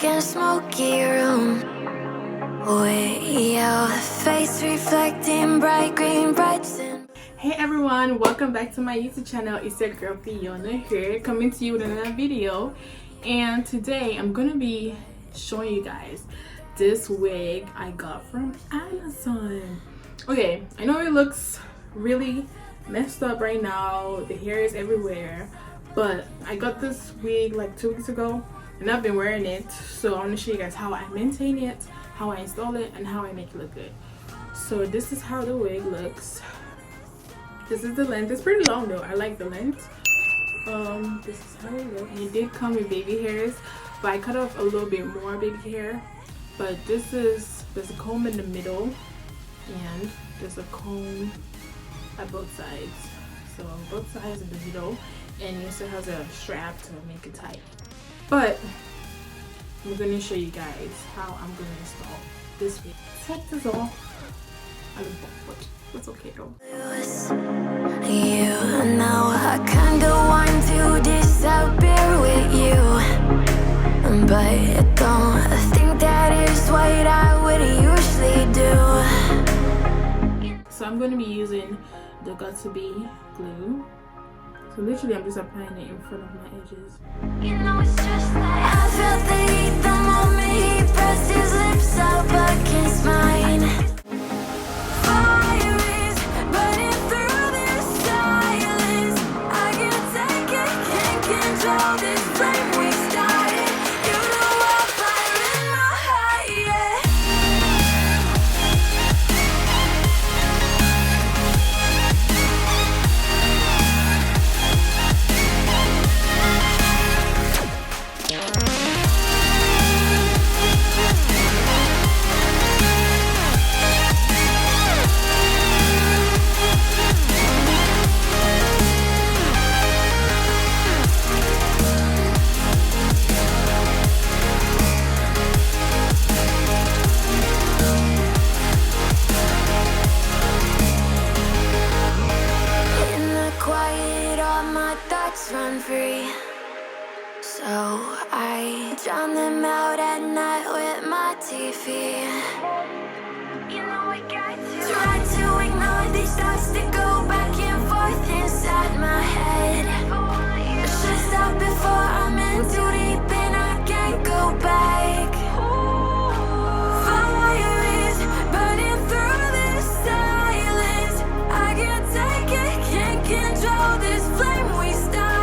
dark and smoky room with your face reflecting bright green brights. Hey everyone, welcome back to my YouTube channel. It's your girl Fiona here, coming to you with another video. And today I'm gonna be showing you guys this wig I got from Amazon. Okay, I know it looks really messed up right now, the hair is everywhere, but I got this wig like 2 weeks ago and I've been wearing it, so I want to show you guys how I maintain it, how I install it, and how I make it look good. So this is how the wig looks. This is the length. It's pretty long though. I like the length. This is how it looks. It did come with baby hairs, but I cut off a little bit more baby hair. But there's a comb in the middle and there's a comb at both sides. So both sides in the middle, and it also has a strap to make it tight. But I'm gonna show you guys how I'm gonna install this wig. Take this off. I look bad, but that's okay though. You know I kinda want to disappear with you, but I don't think that is what I would usually do. So I'm going to be using the Got2b glue. So literally I'm just applying it in front of my edges. You know it's just like I felt the heat the moment he pressed his lips up against mine. Fire is burning through this silence. I can't take it, can't control this flame we started. You know I'm fire in my heart, yeah. Run free, so I drown them out at night with my TV. You know I got to try to ignore these thoughts that go back and forth inside my head. Just stop before I'm in too deep and I can't go back. Fire is burning through this silence. I can't take it, can't control this flame we started.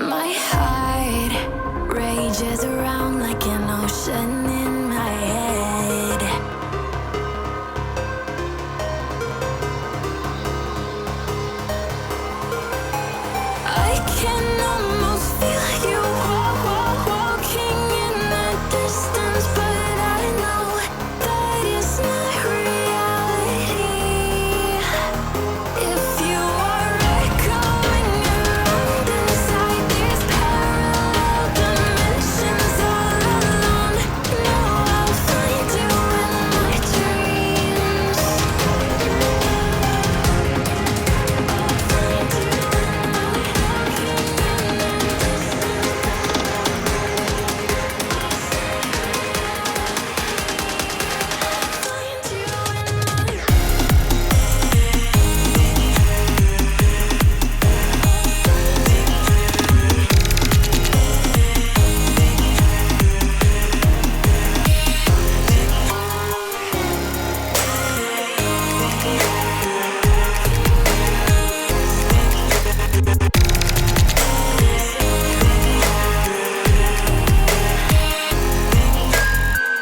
My heart changes around like an ocean in my head. I can almost feel you walking in the distance, but I know that it's not reality. If you are echoing around inside these parallel dimensions all alone, know I'll find you in my dreams.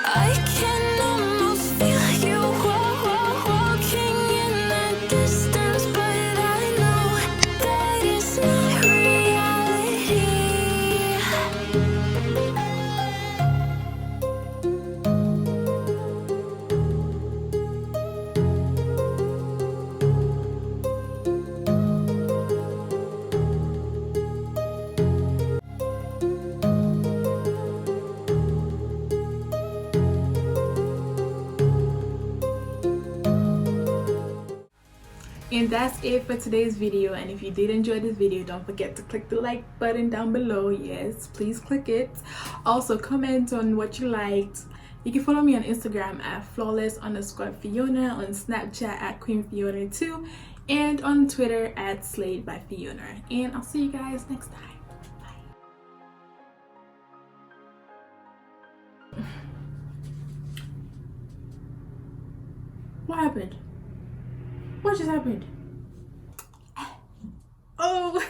I can almost feel you walking in the distance, but I know that it's not reality. And that's it for today's video. And if you did enjoy this video, don't forget to click the like button down below. Yes, please click it. Also comment on what you liked. You can follow me on Instagram at flawless_Fiona, on Snapchat at queenfiona2, and on Twitter at Slayedbyfiona. And I'll see you guys next time. Bye. What happened? What just happened? Oh.